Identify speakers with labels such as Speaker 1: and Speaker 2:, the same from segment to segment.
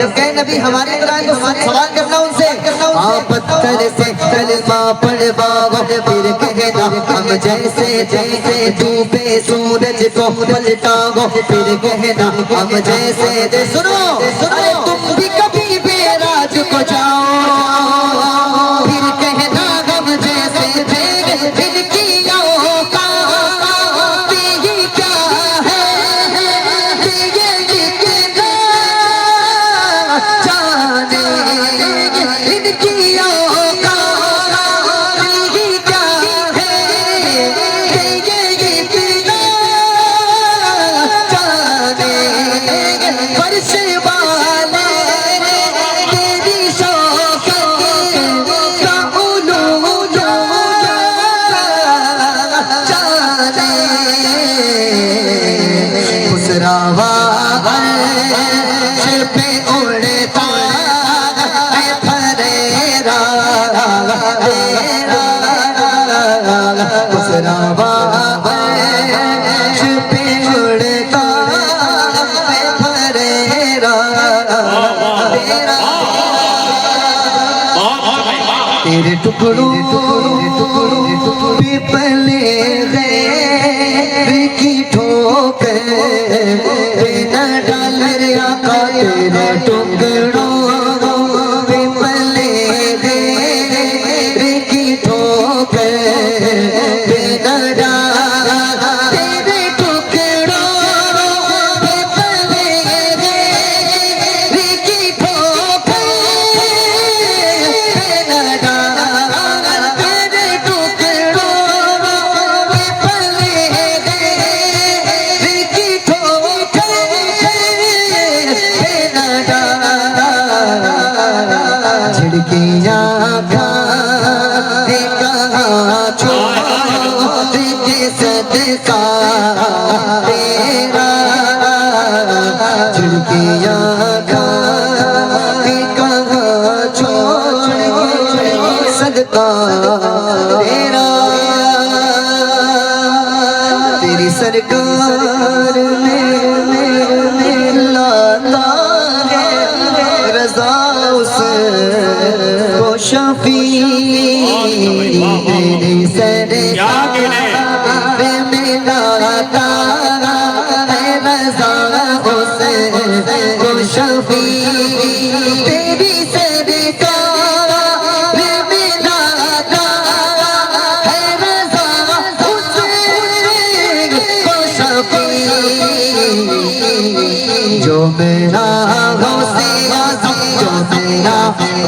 Speaker 1: کہ نبی ہمارے قرآن کو سوال کرنا ان سے پتھر سے کلمہ پڑھواؤ پھر کہنا ہم جیسے جیسے ڈوبے سورج کو پلٹاؤ پھر کہنا ہم جیسے سنو تم بھی کبھی بیراج کو جاؤ پھر کہنا ہم جیسے تھے دل کی تیرے ٹکڑوں پہ پلے غیر کی ٹھوکر پہ نہ ڈال میرے آقا تیرے ٹکڑوں پہ پلے غیر کی ٹھوکر پہ نہ ڈال تیرے ٹکڑوں پہ پلے غیر کی ٹھوکر پہ نہ ڈال تیرے ٹکڑوں پہ پلے غیر کی ٹھوکر پہ نہ ڈال جھڑکیاں صدقہ تیرا جھڑکیاں کہاں چھوڑ صدقہ تیرا تیری سرکار میں لاتا ہے رضا اس کو شفیع تیری سرکار جو میرا غوث اعظم جو میرا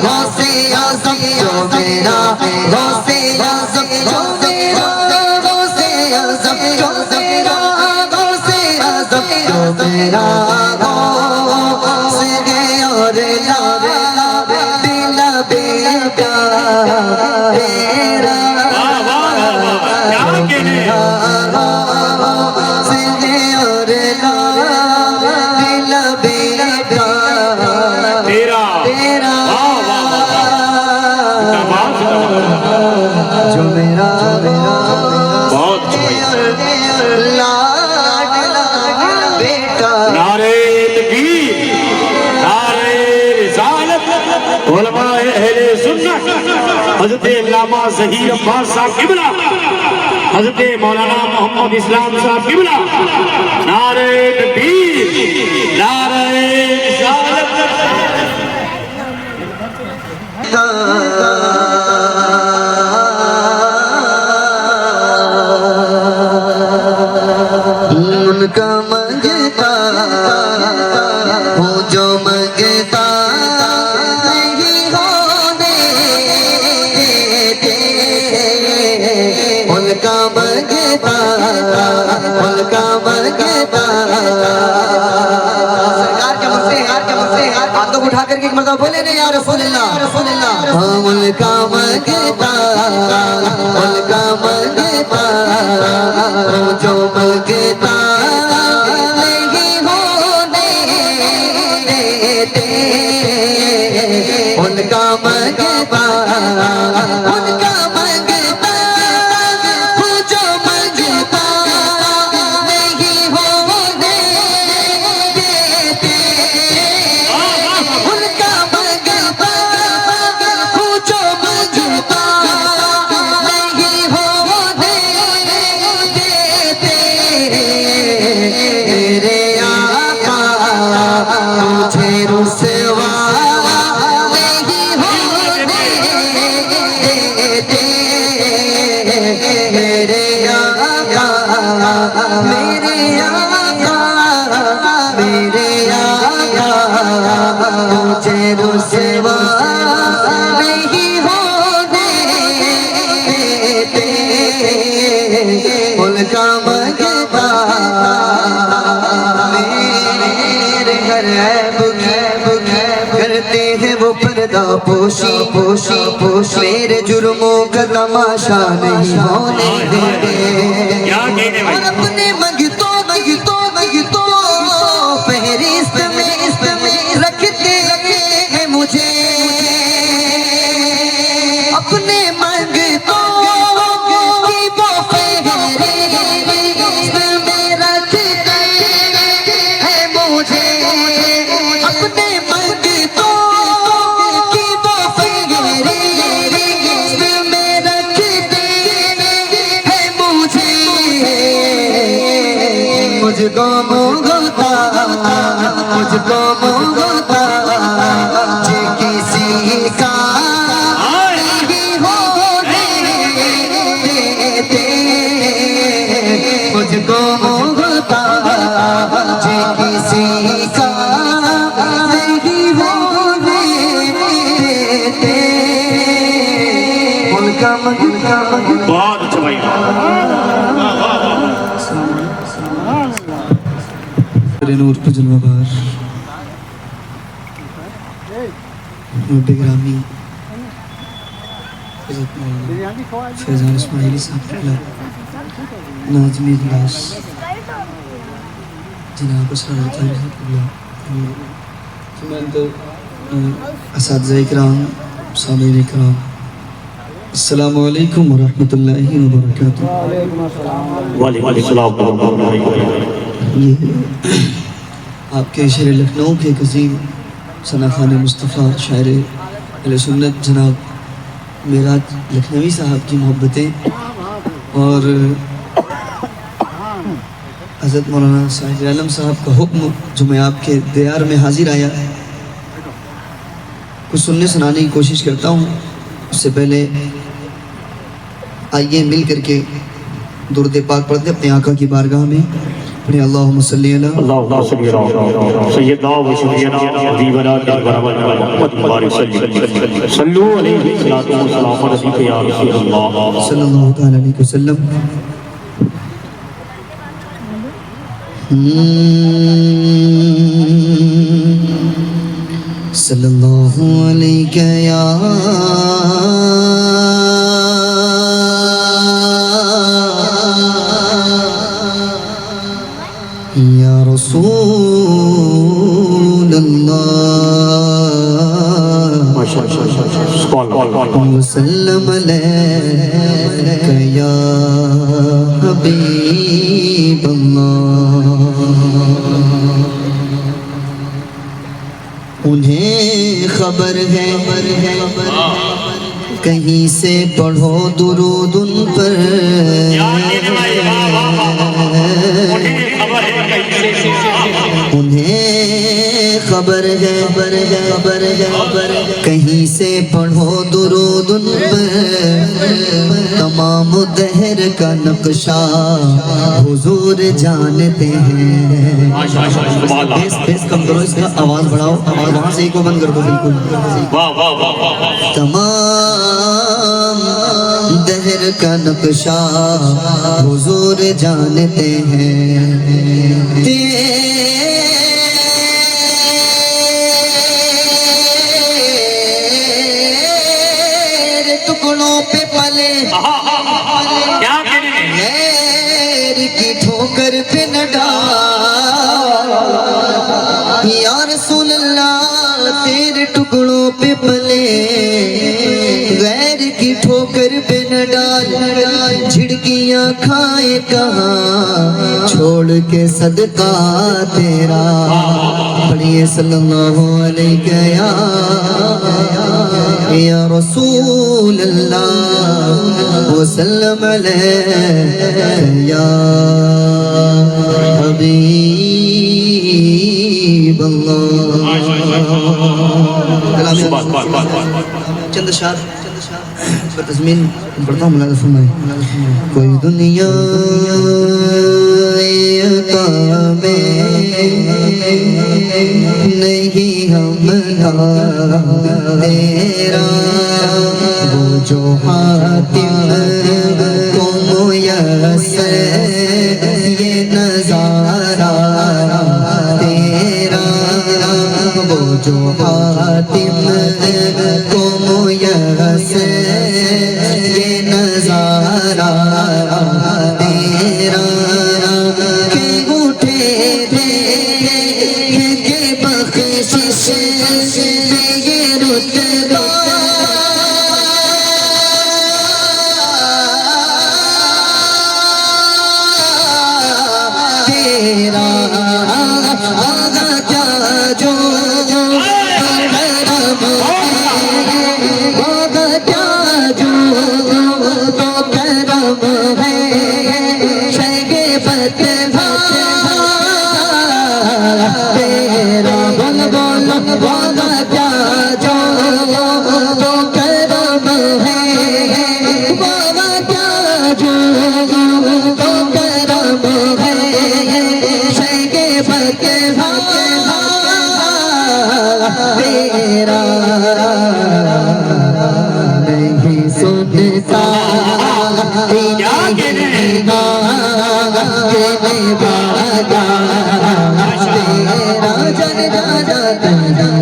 Speaker 1: غوث اعظم جو میرا غوث اعظم جو میرا غوث اعظم جو میرا غوث اعظم جو میرا غوث ہے اور دل بیٹا تیرا جو میرا بہت بیٹا
Speaker 2: نعرہ تکبیر نعرہ رسالت علماء اہل سنت حضرت علامہ ظہیر عباس صاحب قبلہ حضرت مولانا محمد اسلام صاحب قبلہ نعرہ تکبیر نعرہ رسالت
Speaker 1: ان کا منگتا ہوں جو منگتا نہیں ہونے دیتے ان کا منگتا سرکار کے مسئلے ہاتھ کو اٹھا کر کے ایک مرتبہ بولے نہیں یا رسول اللہ ان کا منگتا جو منگتا نہیں ہونے دیتے ان کا منگتا جو منگتا نہیں ہونے دیتے کرتے ہیں وہ پردہ پوشی پوشی پوشی میرے جرموں کا تماشا نہیں ہونے دیتے اور اپنے منگتوں فہرست میں رکھتے ہیں مجھے اپنے منگتوں کی وہ فہرست میں رکھتے ہیں مجھے اپنے منگتوں کی وہ فہرست میں رکھتے ہیں مجھے مجھ کو مونگتا جے کسی کا نہیں ہونے دیتے مجھ کو مونگتا جے کسی کا نہیں ہونے دیتے ان کا
Speaker 2: بہت اچھا بھائی
Speaker 3: نور پر جلوہ بار رب گرامی حضرت مولانا فیضان اسماعیلی صاحب قبلہ ناظم اجلاس جناب اسرار رضا صاحب قبلہ سمانت اساتذہ اکرام سامعین اکرام السلام علیکم ورحمۃ اللہ وبرکاتہ
Speaker 2: وعلیکم السلام ورحمۃ اللہ وبرکاتہ
Speaker 3: یہ آپ کے شہر لکھنؤ کے عظیم ثنا خان مصطفیٰ شاعر اہل سنت جناب معراج لکھنوی صاحب کی محبتیں اور حضرت مولانا صاحب عالم صاحب کا حکم جو میں آپ کے دیار میں حاضر آیا کچھ سننے سنانے کی کوشش کرتا ہوں اس سے پہلے آئیے مل کر کے درود پاک پڑھتے اپنے آقا کی بارگاہ میں پڑھیں اللہم صلی اللہ
Speaker 2: اللہم صلی اللہ سیدنا و شفیعنا حبیبنا محمد مبارک صلو علیہ السلام علیکم یا رسول اللہ
Speaker 3: صلی اللہ تعالیٰ علیہ وسلم صلی اللہ علیہ یا یا رسول اللہ وسلم علیک یا حبیب اللہ انہیں خبر ہے کہیں سے پڑھو درود ان پر انہیں خبر ہے کہیں سے پڑھو درود ان پر تمام دہر کا نقشہ حضور جانتے ہیں بیس کم کرو اس کا آواز بڑھاؤ اور وہاں سے ہی کو بند کر دو بالکل تمام دہر کا نقشہ حضور جانتے ہیں تیرے ٹکڑوں پہ پلے غیر کی ٹھوکر پہ نہ ڈال یا رسول اللہ تیرے ٹکڑوں پہ پلے غیر کی ٹھوکر پہ نہ ڈال جھڑکیاں کھائے کہاں چھوڑ کے صدقہ تیرا پڑھیے صلی اللہ علیہ یا رسول اللہ وسلم علیہ یا حبیب اللہ چند اشعار اس پر تضمین پڑھتا ہوں ملازم فرمائے کوئی دنیا میں نہیں حملہ تیرا وہ جو حاتم کو میسر یہ نظارہ تیرا وہ جو حاتم کو میسر یہ نظارہ تیرا کہ اٹھے تھے کہ بخشش یہ رتبہ تیرا آگا کیا جو نہیں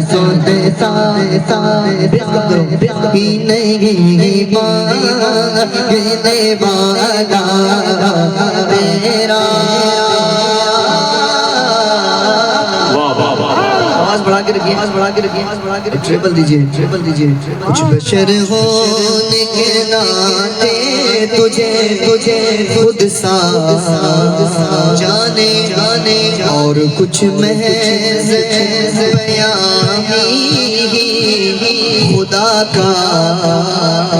Speaker 3: سنتا نہیں مانگنے والا تیرا آواز بڑھا کے رکھیے، آواز بڑھا کے رکھیے، آواز بڑھا کے رکھیے، ٹریبل دیجیے، ٹریبل دیجیے۔ کچھ بشر ہونے کے ناطے تجھے خود سا جانے اور کچھ محض بیان خدا کا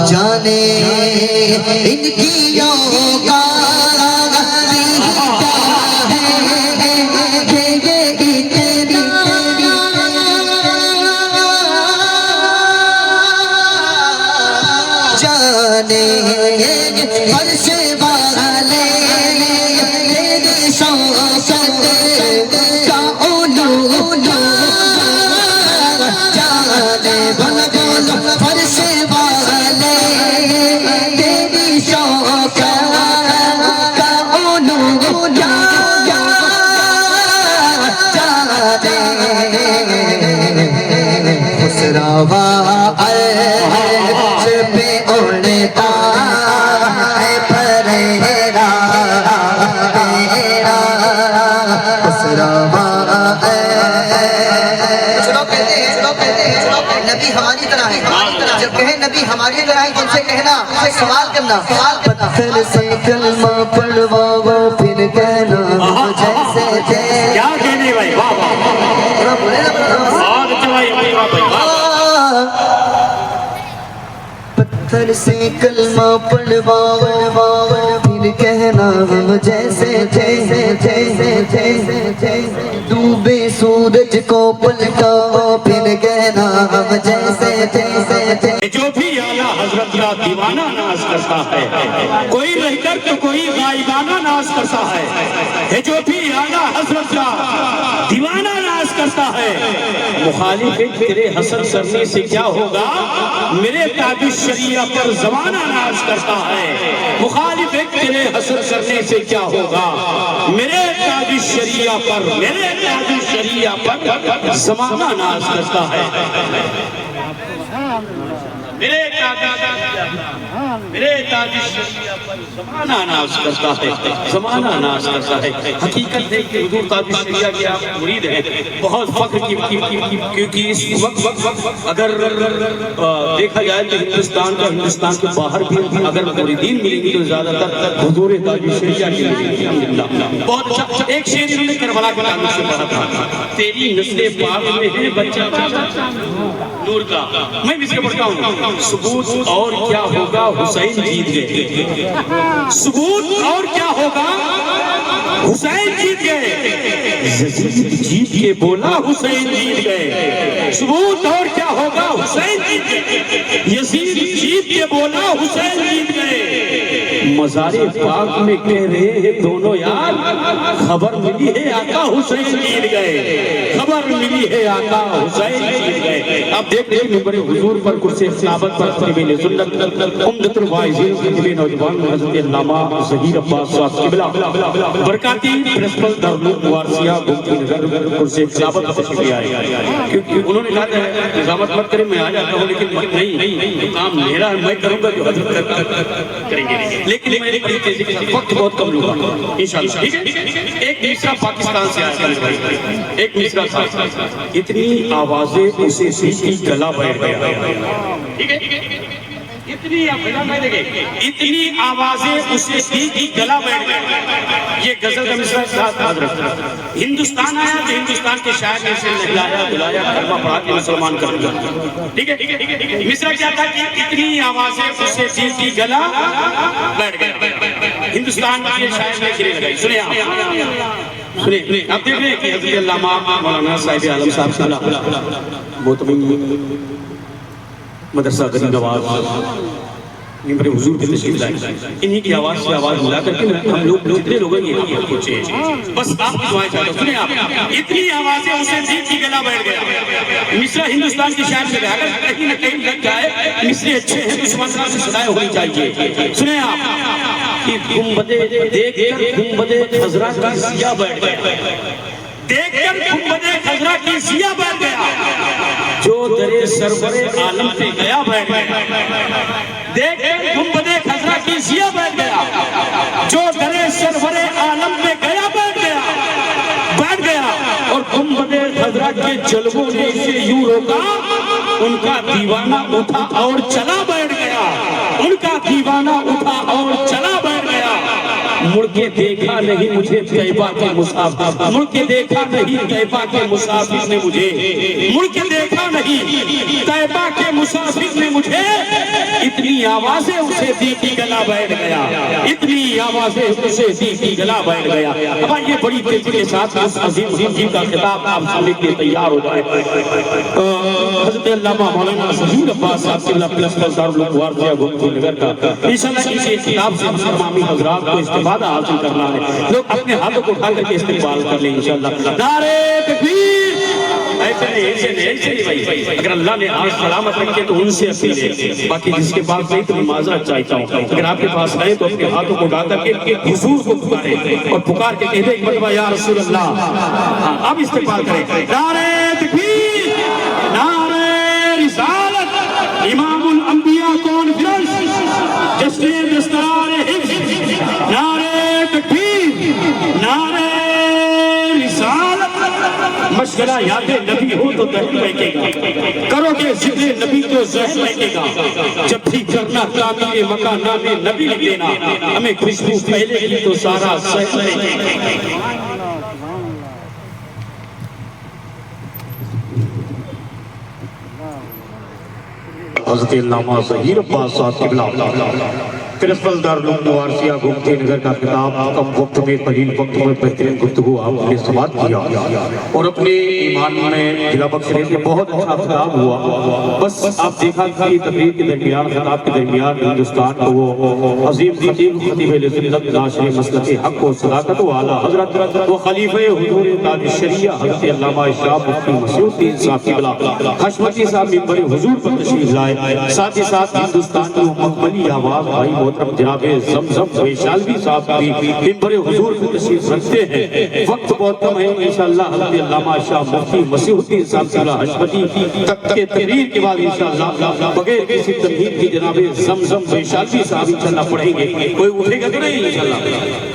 Speaker 3: جانے ان کی فرش والے تیری شوقت کا علو جانے بولو فرش والے تیری شوقت کا علو جانے خسروا عرش پہ اڑتا نبی ہماری طرح ہے، جب کہیں نبی ہماری طرح ہے تو ان سے کہنا سوال کرنا پتھر سے کلمہ پڑھواؤ پھر کہنا جیسے تھے
Speaker 2: کیا کہنے بھائی، واہ واہ بہت اچھا بھائی،
Speaker 3: پتھر سے کلمہ پڑھواؤ پھر کہنا ہم جیسے تھے ڈوبے سورج کو پلٹاؤ پھر کہنا ہم جیسے تھے
Speaker 2: جو بھی اعلیٰ حضرت کا دیوانہ ناز کرتا ہے، کوئی رہ کر تو کوئی غائبانہ ناز کرتا ہے، جو بھی اعلیٰ حضرت کا دیوانہ ناز کرتا ہے، مخالف تیرے حسن سرنے سے کیا ہوگا، میرے تاج الشریعہ پر زمانہ ناز کرتا ہے، مخالف تیرے حسن سرنے سے کیا ہوگا، میرے تاج الشریعہ پر زمانہ ناز کرتا ہے، میرے تاج الشریعہ پر زمانہ ناز کرتا ہے، زمانہ ناز کرتا ہے۔ حقیقت ہے کہ حضور تاج الشریعہ کے آپ مرید ہیں، بہت فخر کی کیونکہ اس وقت اگر دیکھا جائے تو ہندوستان کے باہر بھی اگر مریدین ملیں گے تو زیادہ تر حضور تاج الشریعہ کے ملیں گے۔ بہت اچھا ایک شعر انہوں نے کربلا کے تعلق سے پڑھا تھا، تیری نسل پاک میں ہے بچہ نور کا، میں بھی اس کے پڑھتا ہوں، ثبوت اور کیا ہوگا حسین جیت گئے، ثبوت اور کیا ہوگا حسین جیت گئے، یزید جیت کے بولا حسین جیت گئے، ثبوت اور کیا ہوگا حسین جیت گئے، یزید جیت کے بولا حسین جیت گئے، مزار پاک میں کہہ رہے ہیں دونوں یار، خبر ملی ہے آقا حسین جیت گئے، خبر ملی ہے آقا حسین جیت گئے۔ آپ دیکھ رہے ہیں منبر حضور پر کرسی صحابت پر خطیب سنت عمدۃ الواعظین خطیب نوجوان حضرت علامہ ظہیر عباس صاحب قبلہ برکاتی پرنسپل دارالعلوم وارثیہ گمتی نگر کرسی صحابت پر تشریف آئے، کیونکہ انہوں نے کہا تھا نظامت مت کریں، میں آ جاتا ہوں، لیکن نہیں، کام میرا ہے، میں کروں گا جو حضرت کریں گے، لیکن میں بڑی تیزی کے ساتھ وقت بہت کم لوں گا انشاءاللہ، ٹھیک ہے؟ ایک مصرع پاکستان سے آیا ہے، ایک مصرع تھا، اتنی آوازیں اسے سیکھی گلا بیٹھ گیا، ٹھیک ہے؟ اتنی آوازیں اسے سیکھی گلا بیٹھ گیا، یہ غزل کا مصرع ساتھ یاد رکھتا ہے۔ ہندوستان آیا تو ہندوستان کے شاعر نے اسے نہلایا دلایا کلمہ پڑھا کے مسلمان کر دیا، ٹھیک ہے؟ مصرع کیا تھا کہ اتنی آوازیں اسے سیکھی گلا بیٹھ گیا، ہندوستان کے شاعر نے گرے لگائی۔ سنیں آپ سنیں، آپ دیکھ رہے ہیں کہ حضرت علامہ مولانا صاحب عالم صاحب صلی محترم مدرسہ غریب نواز منبر حضور پہ تشریف لائے، انہی کی آواز سے آواز ملا کر کے ہم لوگ جتنے لوگ ہیں یہ پہنچے، بس آپ کی دعائیں چاہتا ہوں۔ سنیں آپ، اتنی آوازیں اسے سیکھی گلا بیٹھ گیا، مصرع ہندوستان کی شاعر میں گیا، اگر کہیں نہ کہیں لگ جائے مصرع اچھے ہیں تو سبحان سے صدائیں ہونی چاہیے۔ سنیں آپ کہ گنبدے دیکھ کر گنبدے خضرا کی سیاہ بیٹھ گیا، دیکھ کر گنبدے خضرا کی سیاہ بیٹھ گیا، جو در سرور عالم پہ گیا بیٹھ گیا، دیکھ کر گنبدے خضرا کی سیاہ بیٹھ گیا، جو در سرور عالم پہ گیا بیٹھ گیا، اور گنبدے خضرا کے جلووں نے اسے یوں روکا، ان کا دیوانہ اٹھا اور چلا بیٹھ گیا، ان کا دیوانہ اٹھا اور چلا بیٹھ گیا، مڑ کے دیکھا نہیں مجھے طیبہ کے مسافر، مڑ کے دیکھا نہیں طیبہ کے مسافر نے مجھے، مڑ کے دیکھا نہیں طیبہ کے مسافر نے مجھے، اتنی آوازیں اسے دی کی گلا بیٹھ گیا، اتنی آوازیں اسے دی کی گلا بیٹھ گیا۔ اب یہ بڑی تیزی کے ساتھ اس عظیم جی کا خطاب آپ سامنے کے تیار ہو جائے۔ حضرت علامہ مولانا ظہیر عباس صاحب قبلہ پرنسپل دارالعلوم وارثیہ گمتی نگر کا انشاءاللہ اسی خطاب سے تمامی حضرات کو استفادہ حاصل کرنا ہے، لوگ اپنے ہاتھوں کو اٹھا کر کے استقبال کر لیں انشاءاللہ۔ نعرہ تکبیر! ایسے نہیں بھائی، اگر اللہ نے آج سلامت رکھے تو ان سے اپیل ہے، باقی جس کے پاس نہیں تو میں معذرت چاہتا ہوں، اگر آپ کے پاس نہیں تو اپنے ہاتھوں کو اٹھا کر کے حضور کو پکارے اور پکار کے کہہ دے ایک مرتبہ یا رسول اللہ، اب استقبال کریں۔ نعرہ تکبیر! نعرہ رسالت! امام الانبیاء کانفرنس جشن دستار حفظ! نعرہ تکبیر! نعرہ رسالت! مشغلہ یاد نبی ہو تو دہن بیٹھے گا، کرو گے ذکر نبی تو ذہن بیٹھے گا، جب بھی کرنا تعمیر مکہ نام نبی لکھ دینا، ہمیں خوشبو پہلے کی تو سارا سہن بیٹھے گا۔ حضرت علامہ ظہیر عباس صاحب قبلہ پرنسپل دارالعلوم وارثیہ گمتی نگر کا خطاب کم وقت میں قلیل وقت میں بہترین گفتگو آپ نے سماعت کیا اور اپنے ایمان میں دلا بخشنے سے بہت اچھا خطاب ہوا۔ بس آپ دیکھا کہ تقریر کے درمیان خطاب کے درمیان ہندوستان کو وہ عظیم خطیب سنت ناشر مسلک حق و صداقت والا حضرت وہ خلیفہ حضور تاج الشریعہ حضرت علامہ اشراف مفتی مسیح الدین صاحب قبلہ حشمتی صاحب منبر حضور پر تشریف لائے، ساتھ ہی ساتھ ہندوستان کی مقبولی آواز بھائی محترم جناب زمزم ویشالوی صاحب بھی منبر حضور پر تشریف رکھتے ہیں۔ وقت بہت کم ہے، انشاءاللہ حضرت علامہ شاہ مفتی مسیح الدین صاحب قبلہ حشمتی تک کے تقریر کے بعد انشاءاللہ بغیر کسی تمہید کی جناب زمزم ویشالوی صاحب انشاءاللہ پڑھیں گے۔ کوئی اٹھے گا تو نہیں انشاءاللہ،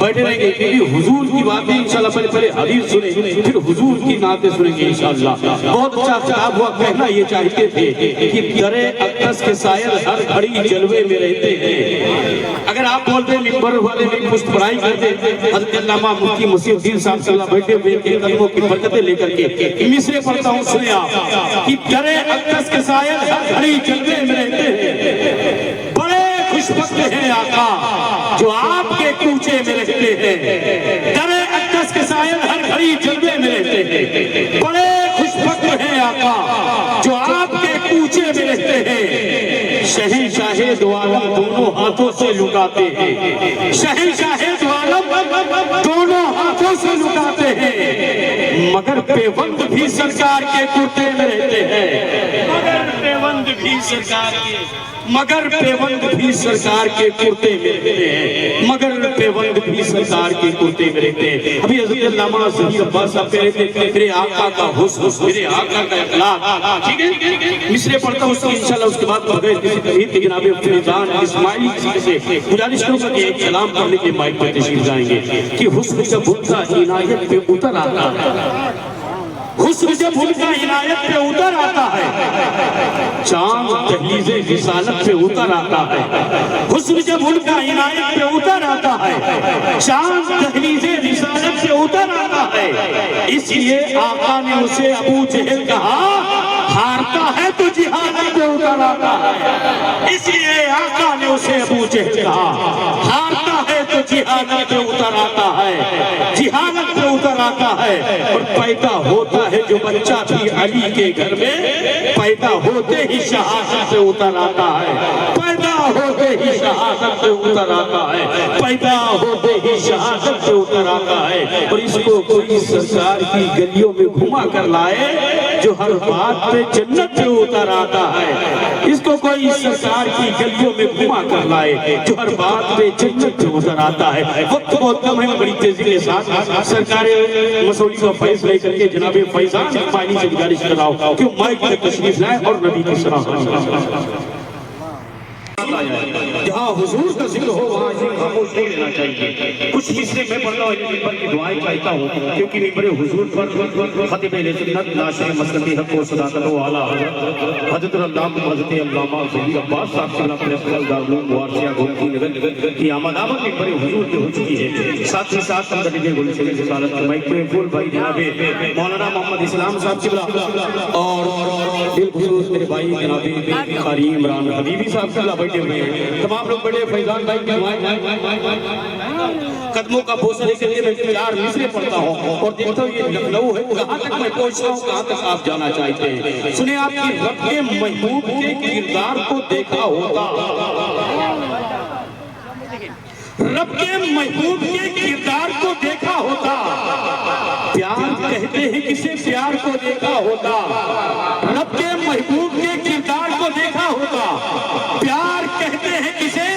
Speaker 2: بیٹھے رہیں گے، کیونکہ حضور کی باتیں انشاءاللہ پہلے حدیث سنیں پھر حضور کی نعتیں سنیں گے انشاءاللہ۔ بہت اچھا خطاب ہوا، کہنا یہ چاہتے تھے کہ در اقدس کے سائر ہر گھڑی جلوے میں رہتے ہیں۔ اگر آپ بولتے منبر والے میں پشت پرائی کرتے حضرت علامہ مفتی مسیح الدین صاحب صلی اللہ بیٹھے ہوئے کے قدموں کی برکتیں لے کر کے مصرع پڑھتا ہوں، سنیں آپ کہ در اقدس کے سائر ہر گھڑی جلوے میں رہتے ہیں، بڑے خوش بخت ہیں آقا جو آپ کے کوچے میں رہتے ہیں، در اقدس کے سائر ہر گھڑی جلوے میں رہتے ہیں، بڑے خوش بخت ہیں آقا جو آپ کے کوچے میں رہتے ہیں، شہنشاہ دو عالم دونوں ہاتھوں سے لٹاتے ہیں، شہنشاہ دو عالم دونوں ہاتھوں سے لٹاتے ہیں، مگر پیوند بھی سرکار کے کرتے میں رہتے ہیں، بھی سرکار کے، مگر پیوند بھی سرکار کے کرتے میں رہتے ہیں، مگر پیوند بھی سرکار کے کرتے میں رہتے ہیں۔ ابھی حضرت علامہ ظہیر عباس صاحب کہہ رہے تھے میرے آقا کا حسن، میرے آقا کا اخلاق، ٹھیک ہے؟ مصرے پڑھتا ہوں انشاءاللہ، اس کے بعد بغیر کسی تمہید کے جناب فیضان اسماعیلی کسی سے گزارش کروں گا کہ ایک کلام کرنے کے مائک پر تشریف جائیں گے کہ حسن جب ان کا عنایت پہ اتر آتا ہے، حسن جب ان کا عنایت پہ اتر آتا ہے، چاند دہلیز رسالت پہ اتر آتا ہے، حسن جب ان کا عنایت پہ اتر آتا ہے، چاند دہلیز رسالت پہ اتر آتا ہے، اس لیے آقا نے اسے ابو جہل کہا ہارتا ہے تو جہالت پہ اتر آتا ہے، اس لیے آقا نے اسے ابو جہل کہا ہارتا ہے تو جہالت پہ اتر آتا ہے، جہالت پہ اتر آتا ہے، اور پیدا ہوتا ہے جو بچہ بھی علی کے گھر میں، پیدا ہوتے ہی شہادت پہ اتر آتا ہے، پیدا ہوتے ہی شہادت پہ اتر آتا ہے، پیدا ہوتے ہی شہادت پہ اتر آتا ہے، اور اس کو کوئی سرکار کی گلیوں میں گھما کر لائے جو ہر بات پہ جنت پہ اتر آتا ہے، اس کو کوئی سرکار کی گلیوں میں گھما کر لائے جو ہر بات پہ جنت پہ اتر آتا ہے۔ وقت بہت کم ہے، بڑی تیزی کے ساتھ سرکار مسعودی کا فیض لے کر کے جناب فیضان اسماعیلی سے گزارش کر رہا ہوں کہ مائک میں تشریف لائیں اور نبی کی صلاح جہاں حضور کا ذکر ہو وہاں اسے خاموش نہیں لینا چاہیے۔ کچھ مصرے میں پڑھتا ہوں، ممبر کی دعائیں چاہتا ہوں کیونکہ ممبر حضور پر خطیب اہل سنت ناشر مسلکی حق و صداقت و اعلیٰ حضرت علامہ ظہیر عباس صاحب سے پرنسپل دارالعلوم وارثیہ گومتی نگر کی آمد ممبر حضور کی ہو چکی ہے۔ ساتھ ہی ساتھ ہم دلیل گلشن رسالت کے مائک پہ پھول بھائی جناب مولانا محمد اسلام صاحب سے اور بالخصوص میرے بھائی جناب قاری عمران حبیبی صاحب سے بیٹھے ہوئے ہیں، تمام لوگ بڑے فیضان بھائی کے قدموں کا بوسہ لے کر کے میں 4 مصرے پڑھتا ہوں اور دیکھتا ہوں یہ لکھنؤ ہے، کہاں تک میں پہنچتا ہوں، کہاں تک آپ جانا چاہتے ہیں۔ سنیں آپ کی رب کے محبوب کے کردار کو دیکھا ہوتا، رب کے محبوب کے کردار کو دیکھا ہوتا، پیار کہتے ہیں کسے پیار کو دیکھا ہوتا، رب کے محبوب کے کردار کو دیکھا ہوتا، پیار کہتے ہیں کسے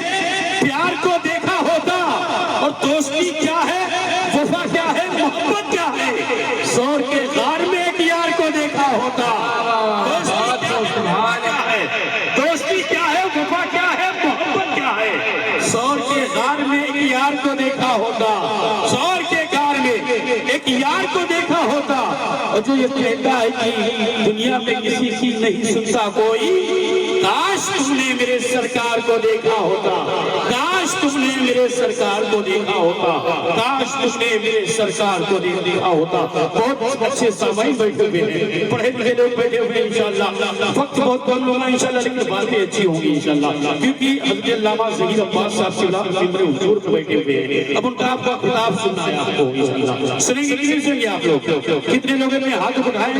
Speaker 2: پیار کو دیکھا ہوتا، اور دوستی کیا ہے، وفا کیا ہے، محبت کیا ہے، زور کے غار میں ایک یار کو دیکھا ہوتا، دوستی کیا ہے، وفا کیا ہے، محبت کیا ہے، زور کے غار میں ایک یار کو دیکھا ہوتا، زور کے غار میں ایک یار کو دیکھا ہوتا، اور جو یہ کہتا ہے کہ دنیا میں کسی کی نہیں سنتا کوئی، کاش تم نے میرے سرکار کو دیکھا ہوتا، کاش تم نے میرے سرکار کو دیکھا ہوتا، کاش تم نے میرے سرکار کو دیکھا ہوتا۔ بہت اچھے سامعین بیٹھے ہوئے ہیں، پڑھے لکھے لوگ بیٹھے ہوئے ہیں انشاءاللہ، وقت بہت کم ہوگا انشاءاللہ، لیکن باتیں اچھی ہوں گی انشاءاللہ، کیونکہ حضرت علامہ ظہیر عباس صاحب سے ممبر حضور پہ بیٹھے ہوئے ہیں، اب ان کا آپ کا خطاب سننا ہے آپ کو انشاءاللہ۔ سنیں گے کتنے سنیں گے آپ لوگ؟ کتنے لوگوں نے ہاتھ اٹھائے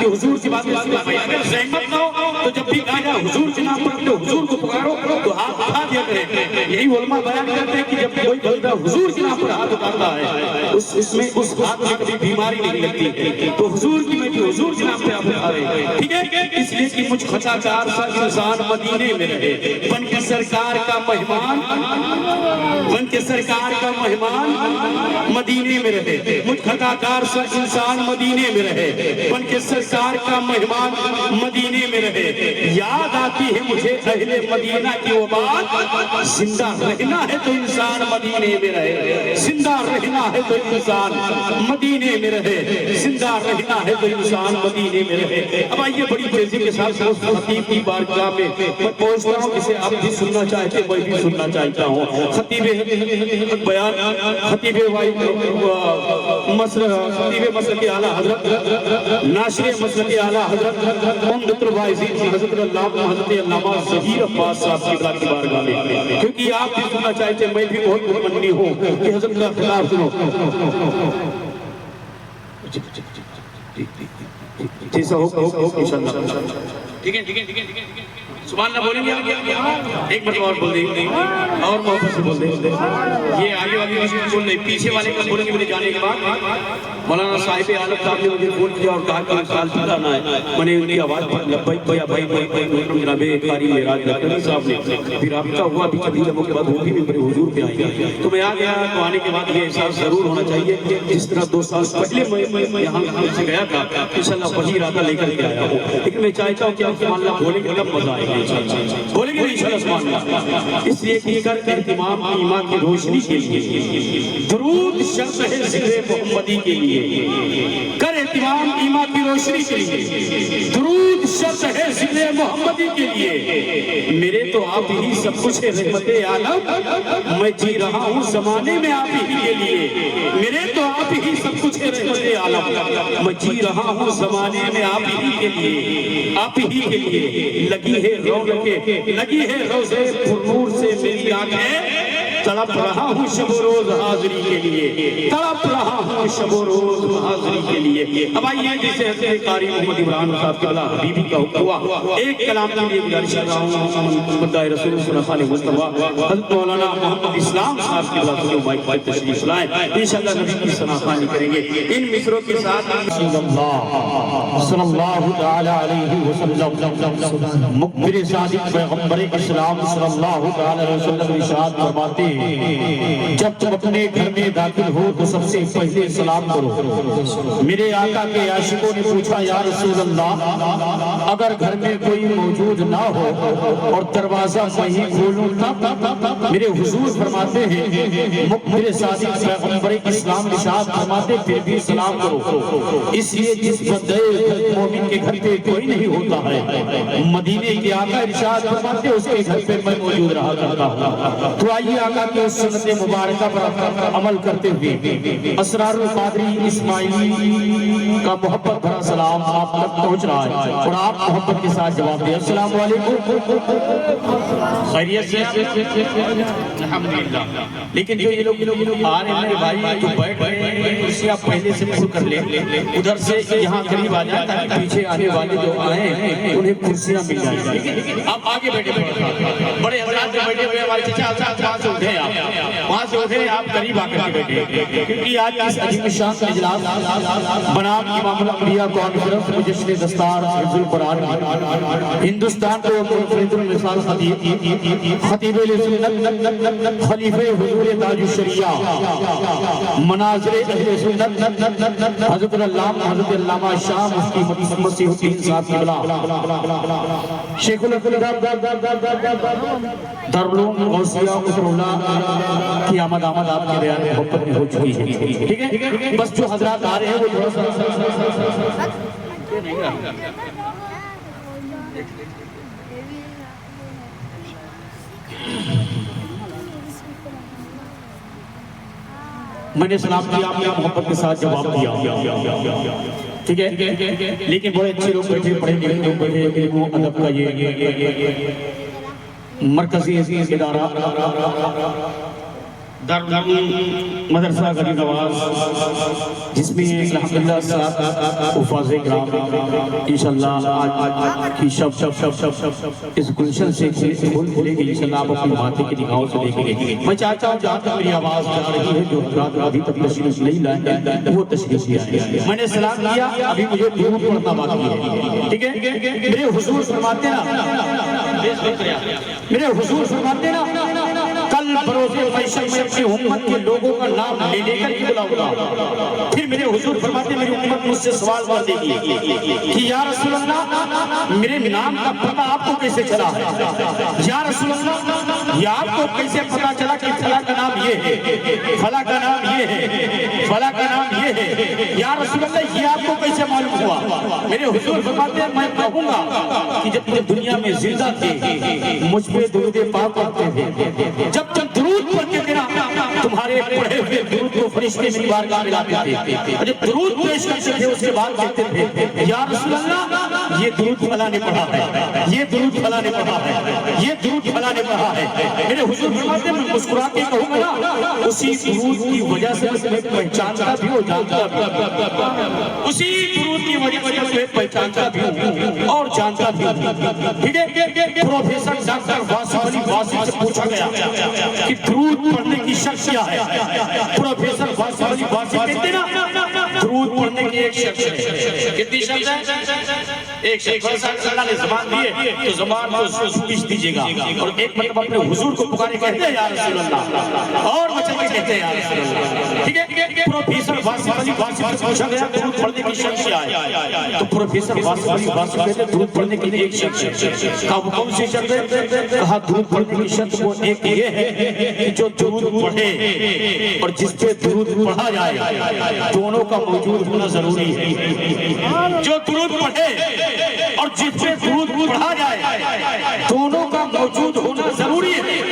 Speaker 2: کہ حضور کی باتیں سنا بھائی؟ اگر زحمت نہ ہو تو جب بھی کہا جائے حضور کے نام پر حضور کو پکارو تو ہاتھ اٹھا دیا کریں۔ یہی علماء بیان کرتے ہیں کہ جب کوئی بندہ حضور کے نام پر ہاتھ اٹھاتا ہے اس میں اس ہاتھ میں کبھی بیماری نہیں لگتی، تو حضور کی میں حضور کے نام پہ آپ اٹھا رہے ہیں، ٹھیک ہے؟ اس لیے کہ مجھ خطا کار سا انسان مدینے میں رہے، بن کے سرکار کا مہمان، بن کے سرکار کا مہمان مدینے میں رہے، مجھ خطا کار سا انسان مدینے میں رہے، بن کے سرکار کا مہمان مدینے میں رہے۔ یاد آتی ہے مجھے اہل مدینہ کی وہ بات، زندہ رہنا ہے تو انسان مدینے میں رہے، زندہ رہنا ہے تو انسان مدینے میں رہے، زندہ رہنا ہے تو انسان مدینے میں رہے۔ اب آئیے بڑی تیزی کے ساتھ خطیب کی بارگاہ میں میں پہنچتا ہوں، اسے آپ بھی سننا چاہتے میں بھی سننا چاہتا ہوں۔ خطیب بیان، خطیب مسلک اعلیٰ حضرت، ناشر مسلک اعلیٰ حضرت عمدۃ الواعظین حضرت علامہ ظہیر عباس صاحب کی بارگاہ میں، کیونکہ آپ بھی سننا چاہتے ہیں، میں بھی بہت متمنی ہوں کہ حضرت کا خطاب سنو۔ جیسا ہو انشاءاللہ، ٹھیک ہے ٹھیک ہے ٹھیک ہے ٹھیک ہے۔ سبحان اللہ بولیں گے؟ ایک مرتبہ اور بول دیں اور محبت سے بول دیں. یہ آگے والی کسی کو بول رہے پیچھے والے کا بولیں گے میرے جانے کے بعد. مولانا صاحب عالم صاحب نے مجھے فون کیا اور کہا کہ سال پھرانا ہے. میں نے ان کی آواز پر لبیک بھائی جناب قاری معراج لکھنوی صاحب نے پھر رابطہ ہوا بھی کبھی لمحوں کے بعد وہ بھی میرے حضور پہ آئے. تو میں آ گیا تو آنے کے بعد یہ احساس ضرور ہونا چاہیے جس طرح 2 سال پہلے میں یہاں سے گیا تھا انشاءاللہ وہی ارادہ لے کر کے آیا ہوں. لیکن میں چاہتا ہوں کہ آپ سبحان اللہ بولیں گے تب مزہ آئے گا. بولیں گے انشاءاللہ سبحان اللہ. اس لیے کہ کر اہتمام ایمان کی روشنی کے لیے درود شرط ہے ذکر محمدی کے لیے. کر اہتمام ایمان کی روشنی کے لیے درود شرط ہے ذکر محمدی کے لیے. میرے تو آپ ہی سب کچھ ہے رحمت عالم. میں جی رہا ہوں زمانے میں آپ ہی کے لیے. میرے تو آپ ہی سب کچھ ہے رحمت عالم. میں جی رہا ہوں زمانے میں آپ ہی کے لیے. آپ ہی کے لیے لگی ہے رونقیں لگی ہے روزے پرنور سے میری آنکھیں. تڑپ رہا ہوں شب و روز حاضری کے لیے. تڑپ رہا ہوں شب و روز حاضری کے لیے. اب آئیے جسے حضرت قاری محمد عمران صاحب قبلہ حبیبی کا حکم ہوا ایک کلام کے لیے گزارش کر رہا ہوں. خدا رسول صلی اللہ علیہ وسلم حضرت مولانا محمد اسلام صاحب قبلہ سے مائک پر تشریف لائیں. انشاءاللہ نبی کی ثنا خوانی کریں گے ان مصروں کے ساتھ. صلی اللہ تعالی علیہ وسلم مقبر صادق پیغمبر اسلام صلی اللہ تعالی علیہ وسلم ارشاد فرماتے ہیں جب تم اپنے گھر میں داخل ہو تو سب سے پہلے سلام کرو. میرے آقا کے عاشقوں نے پوچھا یا رسول اللہ اگر گھر میں کوئی موجود نہ ہو اور دروازہ میں ہی کھولوں تب؟ میرے حضور فرماتے ہیں مقبر صادق پیغمبر اسلام ارشاد فرماتے پھر بھی سلام کرو. اس لیے جس بندے مومن کے گھر پہ کوئی نہیں ہوتا ہے مدینے کے آقا ارشاد فرماتے اس کے گھر پہ میں موجود رہا کرتا ہوں. تو آئیے آقا کی اس سنت مبارکہ پر عمل کرتے ہوئے اسرار القادری اسماعیلی کا محبت بھرا سلام آپ تک پہنچ رہا ہے اور آپ محبت کے ساتھ جواب دیں. السلام علیکم. خیریت سے الحمدللہ. لیکن جو یہ لوگ آ رہے ہیں میرے بھائی جو بیٹھ رہے ہیں کرسیاں پہلے سے پر کر لیں ادھر سے یہاں قریب آ جائیں تاکہ پیچھے آنے والے جو آئے ہیں انہیں کرسیاں مل جائیں. آپ آگے بیٹھے بڑے حضرات جو بیٹھے ہوئے ہمارے چچا حضرات وہاں سے اٹھے آپ وہاں سے اٹھے آپ قریب آ کر کے بیٹھے کیونکہ آج اس عظیم شان اجلاس بنام امام الانبیاء کانفرنس مجلس دستار حفظ القرآن ہندوستان کو منفرد المثال خطیب سنت خلیفہ حضور تاج الشریعہ مناظر اہل سنت حضرت علامہ شاہ مفتی مسیح الدین صاحب کی بلا شیخ دارالعلوم غوثیہ اللہ کی آمد آپ کے بیان محبت میں ہو چکی ہے. ٹھیک ہے بس جو حضرات آ رہے ہیں وہ تھوڑا سا میں نے سلام کیا آپ نے محبت کے ساتھ جواب دیا. ٹھیک ہے لیکن بڑے اچھے لوگ بیٹھے پڑھے لکھے لوگ بیٹھے علم و ادب کا یہ مرکزی ادارہ مدرسہ غریب نواز جس میں الحمدللہ 7 حفاظ کرام انشاءاللہ آج کی شب اس گلشن سے پھول کھلے گی انشاءاللہ آپ اپنی باتیں کی نگاہوں سے دیکھیں گے. میں چاہتا ہوں جہاں تک میری آواز جا رہی ہے جو حضرات ابھی تک تشریف نہیں لائے وہ تشریف لائے. میں نے سلام کیا ابھی مجھے درود پڑھنا باقی ہے. ٹھیک ہے میرے حضور فرماتے نا کل بروز محشر میں اپنی امت کے لوگوں کا نام لے لے کر کے بلاؤں گا. پھر میرے حضور فرماتے میری امت مجھ سے سوال کر دے گی کہ یا رسول اللہ میرے نام کا پتہ آپ کو کیسے چلا ہے؟ یا رسول اللہ یہ آپ کو کیسے پتہ چلا کہ فلاں کا نام یہ ہے فلاں کا نام یہ ہے فلاں کا نام یہ ہے؟ یا رسول اللہ یہ آپ کو کیسے معلوم ہوا؟ میرے حضور فرماتے ہیں میں کہوں گا کہ جب تم دنیا میں زندہ تھے مجھ پہ درود پاک پڑھتے تھے. جب تم درود پڑھ کے تیرا تمہارا تمہارے پڑھے ہوئے درود کو فرشتے میری بارگاہ میں لاتے تھے، اور جب درود پیش کرتے تھے اس کے بعد کہتے تھے یا رسول اللہ یہ درود فلاں نے پڑھا ہے، یہ درود فلاں نے پڑھا ہے، یہ درود فلاں نے پڑھا ہے۔ میرے حضور فرماتے ہیں میں مسکرا کے کہوں گا نا اسی درود کی وجہ سے میں پہچانتا بھی ہوں، جانتا بھی ہوں، اسی درود کی وجہ سے پہچانتا بھی ہوں اور جانتا بھی ہوں۔ ٹھیک ہے، پروفیسر ڈاکٹر واصف علی واصف سے پوچھا گیا کہ درود پڑھنے کی شرط کیا ہے؟ پروفیسر واصف علی واصف کہتے نا درود پڑھنے کی ایک شرط ہے۔ کتنی شرط ہے؟ ایک شرط۔ اللہ نے زبان دیے تو زبان کو سوچ دیجیے گا، اور ایک مرتبہ اپنے حضور کو پکارے کہتے ہیں یا رسول اللہ، اور بچے کے کہتے ہیں یا رسول اللہ۔ ٹھیک ہے، پروفیسر واصف علی واصف سے پوچھا گیا درود پڑھنے کی شرط کیا ہے؟ تو پروفیسر واصف علی واصف کہتے ہیں درود پڑھنے کی ایک شرط ہے۔ کہا وہ کون سی شرط ہے؟ کہا درود پڑھنے کی شرط وہ ایک یہ ہے کہ جو درود پڑھے اور جس پہ درود پڑھا جائے دونوں کا موجود ہونا ضروری ہے۔ جو درود پڑھے اور جس پہ درود پڑھا جائے دونوں کا موجود ہونا ضروری ہے۔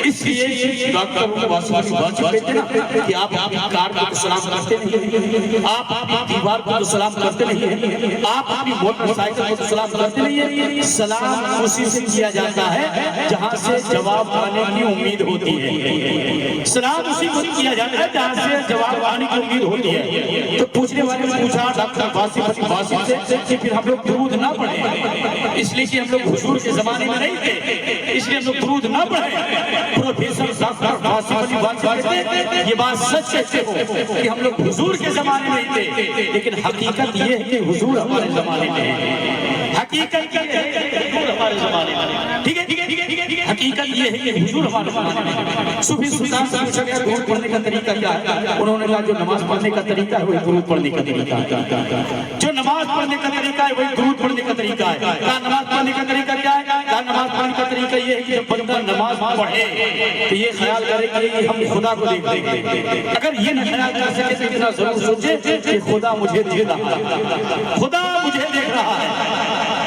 Speaker 2: اس لیے ڈاکٹر واصف علی واصف کہتے ہیں کہ آپ اپنی کار کو سلام کرتے نہیں، آپ اپنی دیوار کو سلام کرتے نہیں، آپ اپنی موٹر سائیکل کو سلام کرتے نہیں۔ سلام اسی سے کیا جاتا ہے جہاں سے جواب آنے کی امید ہوتی ہے، سلام اسی کو کیا جاتا ہے جہاں سے جواب آنے کی امید ہوتی ہے۔ تو پوچھنے والے نے پوچھا ڈاکٹر واصف علی واصف سے کہ پھر ہم لوگ درود نہ پڑھیں، اس لیے کہ ہم لوگ حضور کے زمانے میں نہیں تھے، اس لیے ہم لوگ درود نہ پڑھیں۔ پروفیسر ڈاکٹر واصف علی واصف کہتے ہیں یہ بات سچ کہتے ہو کہ ہم لوگ حضور کے زمانے میں نہیں تھے، لیکن حقیقت یہ ہے کہ حضور ہمارے زمانے میں ہے، حقیقت یہ ہے کہ حضور ہمارے زمانے میں ہے۔ ٹھیک ہے، حقیقت یہ ہے کہ حضور ہمارے زمانے میں ہے۔ صوفی سلطان سے پوچھا گیا درود پڑھنے کا طریقہ کیا ہے؟ انہوں نے کہا جو نماز پڑھنے کا طریقہ ہے وہی درود پڑھنے کا طریقہ ہے، جو نماز پڑھنے کا طریقہ ہے وہی درود پڑھنے کا طریقہ ہے۔ کہا نماز پڑھنے کا طریقہ کیا ہے؟ کہا نماز پڑھنے کا طریقہ یہ ہے کہ جب بندہ نماز پڑھے تو یہ خیال کرے کہ ہم خدا کو دیکھ رہے ہیں، اگر یہ نہ خیال کر سکے تو اتنا ضرور سوچے کہ خدا مجھے دیکھ رہا ہے، خدا مجھے دیکھ رہا ہے۔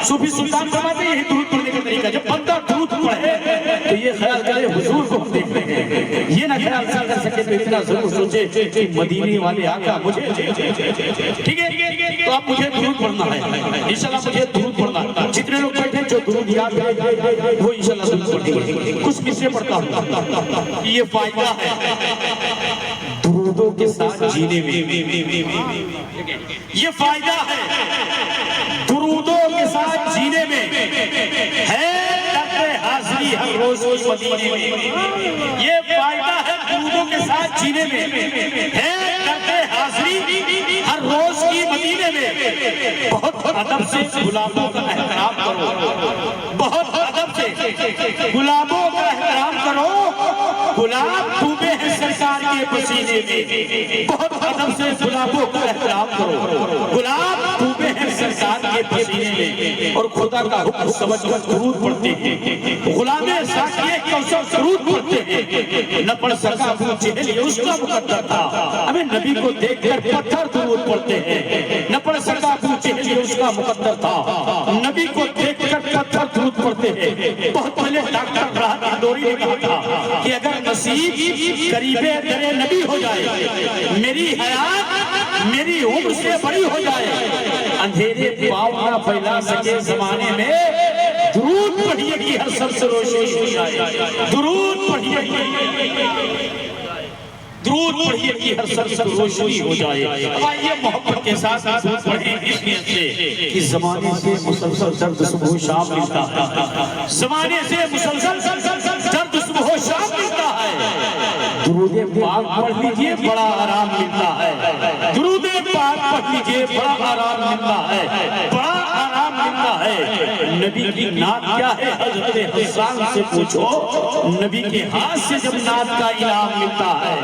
Speaker 2: صوفی سلطان فرماتے ہیں یہ درود پڑھنے کا طریقہ، جب بندہ درود پڑھے تو یہ خیال کرے حضور کو ہم دیکھ رہے ہیں، یہ نہ خیال کر سکے تو اتنا ضرور سوچے کہ مدینے والے آقا مجھے دیکھ رہے ہیں۔ ٹھیک ہے، تو اب مجھے درود پڑھنا ہے، انشاءاللہ مجھے درود پڑھنا ہے۔ جتنے لوگ بیٹھے جو درود یاد ہے وہ انشاءاللہ درود پڑھیں گے۔ کچھ مصرے پڑھتا ہوں، یہ فائدہ ہے درودوں کے ساتھ جینے میں، یہ فائدہ ہے درودوں کے ساتھ جینے میں، ہے درد حاضری ہر روز کی مدینے میں، یہ فائدہ ہے درودوں کے ساتھ جینے میں، ہے درد حاضری ہر روز کی مدینے میں۔ بہت ادب سے غلاموں کا احترام کرو، بہت ادب سے غلاموں کا احترام کرو، غلام ڈوبے ہیں سرکار کے پسینے میں، بہت ادب سے غلاموں کا احترام کرو، غلام ڈوبے ہیں سرکار کے پسینے میں، اور خدا کا حکم سمجھ کر درود پڑھتے ہیں، غلام ساقی کوثر درود پڑھتے ہیں۔ نہ پڑھ سکا ابو جہل یہ اس کا مقدر تھا، ہمیں نبی کو دیکھ کر پتھر درود پڑھتے ہیں، نہ پڑھ سکا ابو جہل یہ اس کا مقدر تھا، نبی کو دیکھ کر پتھر درود پڑھتے ہیں۔ بہت پہلے ڈاکٹر راحت اندوری نے کہا تھا کہ اگر نصیب قریب در نبی ہو جائے، میری حیات میری عمر سے بڑی ہو جائے، اندھیرے پاؤں نہ پھیلا سکے زمانے میں، درود پڑھیے کہ ہر سب سے روشنی ہو جائے، درود پڑھیے درود پڑھیے کہ ہر سر سے روشنی ہو جائے۔ اب آئیے محبت کے ساتھ درود پڑھیں اس نیت سے کہ زمانے سے مسلسل درد صبح و شام ملتا ہے، زمانے سے مسلسل درد صبح و شام ملتا ہے۔ درود پاک پڑھ لیجئے بڑا آرام ملتا ہے، درود پاک پڑھ لیجئے بڑا آرام ملتا ہے، بڑا آرام ملتا ہے۔ نبی کی نعت کیا ہے حضرت حسان سے پوچھو، نبی کے ہاتھ سے جب نعت کا انعام ملتا ہے،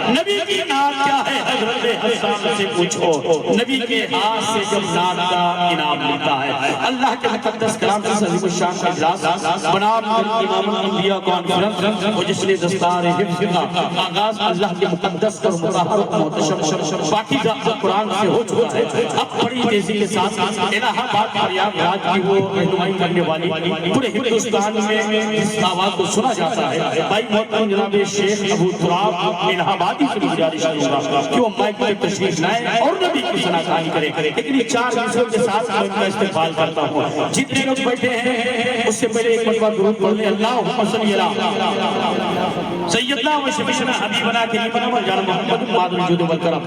Speaker 2: نبی کی نعت کیا ہے حضرت حسان سے پوچھو، نبی کے ہاتھ سے جب نعت کا انعام ملتا ہے۔ اللہ کے مقدس کلام سے عظیم الشان کا اجلاس بنام امام الانبیاء کانفرنس مجلس دستار حفظ کا آغاز اللہ کے مقدس اور مطہر و محتشم پاکیزہ قرآن عرب سے ہو چکا ہے، اب بڑی تیزی کے ساتھ الہ آباد پریاگراج کی وہ رہنمائی کرنے والی پورے ہندوستان میں اس آواز کو سنا جاتا ہے۔ بھائی محترم جناب شیخ ابو تراب الہ آبادی سے گزارش کروں گا کہ وہ مائک پر تشریف لائیں اور نبی کی ثنا خوانی کریں، لیکن یہ 4 مصروں کے ساتھ میں ان کا استقبال کرتا ہوں۔ جتنے لوگ بیٹھے ہیں اس سے پہلے ایک مرتبہ درود پڑھ لیں، اللہم صلی علی سیدنا و شفیعنا حبیبنا قریبنا مولانا محمد مادر الجود والکرم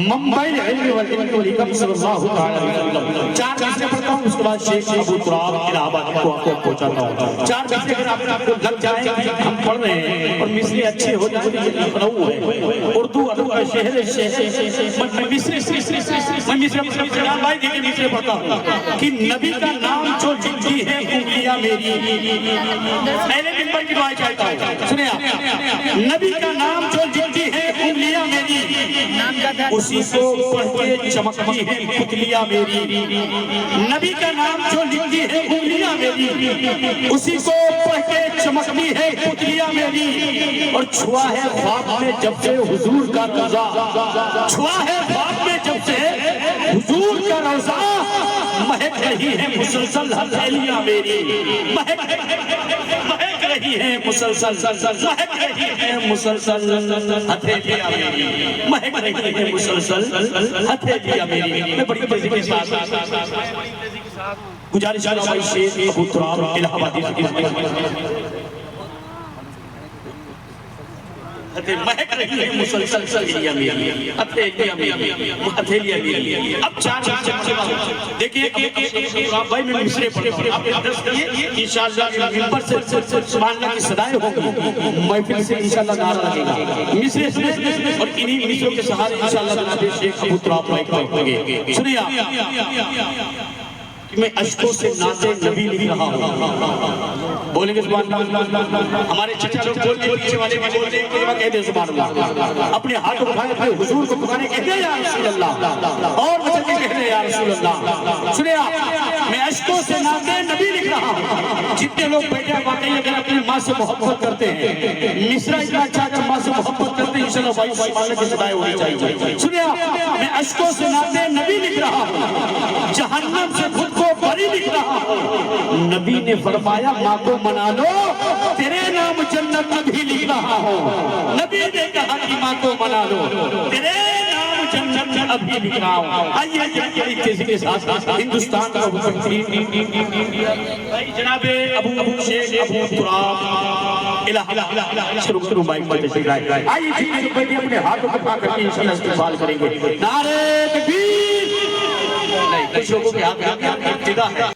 Speaker 2: منبع علم والحکمت والحکم صلی اللہ تعالی علیہ وسلم۔ 4 مصرے پڑھتا ہوں، اس کے بعد شیخ ابو تراب الہ آبادی کو آپ کو پہنچاتا ہوں۔ 4 مصرے اگر آپ کو لگ جائیں کہ ہم پڑھ رہے ہیں اور مصرے اچھے ہو جائیں تو یہ لکھنؤ ہے، اردو ادب کا شہر ہے۔ میں مصرے بھائی دیکھیں مصرے پڑھتا ہوں کہ نبی کا نام جو لکھتی ہے انگلیاں میری، پہلے نمبر کی دعائیں چاہتا ہوں، سنیں آپ، نبی کا نام جو لکھتی ہے انگلیاں میری، اسی کو پڑھ کے چمکتی ہے پتلیاں میری۔ نبی کا نام جو لکھتی ہے انگلیاں میری، اسی کو پڑھ کے چمکتی ہے پتلیاں میری۔ اور چھوا ہے خواب میں جب سے حضور کا روضہ، چھوا ہے خواب میں جب سے حضور کا روضہ، مہک رہی ہے مسلسل ہتھیلیاں میری، مہک رہی ہے مسلسل، مہک رہی ہے مسلسل ہتھیلیاں میری، مہک رہی ہے مسلسل ہتھیلیاں میری۔ میں بڑی تیزی کے ساتھ گزارش کرتا ہوں شیخ ابو تراب الہ آبادی مہک رہی ہے مسلسل ہتھیلیاں میری، ہتھیلیاں میری، ہتھیلیاں میری۔ اب 4 دیکھیے بھائی میں مصرے پڑھتا ہوں، آپ نے درس دیے انشاءاللہ ممبر سے سبحان اللہ کی صدائیں ہوگی، محفل سے انشاءاللہ نعرہ لگے گا، مصرے سنیں اور انہی مصروں کے سہارے انشاءاللہ جناب شیخ ابو تراب پڑھیں گے۔ سنیے آپ، میں اشکوں سے ناطے نبی لکھ رہا ہوں، بولیں گے سبحان اللہ۔ ہمارے چچا لوگ بولتے ہیں، پیچھے والے بھی بولتے ہیں، کلمہ کہہ دیں سبحان اللہ، اپنے ہاتھ اٹھائے اپنے حضور کو پکارے کہتے ہیں یا رسول اللہ، اور بچے کے کہتے ہیں یا رسول اللہ۔ سنیں آپ، میں اشکوں سے ناطے نبی لکھ رہا ہوں۔ جتنے لوگ بیٹھے ہیں واقعی اگر اپنی ماں سے محبت کرتے ہیں، مصرع اتنا اچھا اگر ماں سے محبت کرتے ہیں انشاءاللہ بھائی سبحان اللہ کی صدائیں ہونی چاہیے۔ سنیں آپ، میں اشکوں سے ناطے نبی لکھ رہا ہوں، جہنم سے خود کو بری لکھ رہا ہوں۔ نبی نے فرمایا ماں کو منا لو، تیرے نام جنت میں بھی لکھ رہا ہوں۔ نبی نے کہا کہ ماں کو منا لو، تیرے نام جنت میں ابھی لکھ رہا ہوں۔ آئیے بڑی تیزی کے ساتھ ہندوستان کا بھائی جناب ابو شیخ ابو تراب الہ شروع کروں بائک پر تشریف لائے۔ آئیے جتنے لوگ بیٹھے اپنے ہاتھوں کو پا کر کے انشاءاللہ استقبال کریں گے۔ نعرہ تکبیر! کچھ لوگوں کے ہاتھ ابتدا ہے۔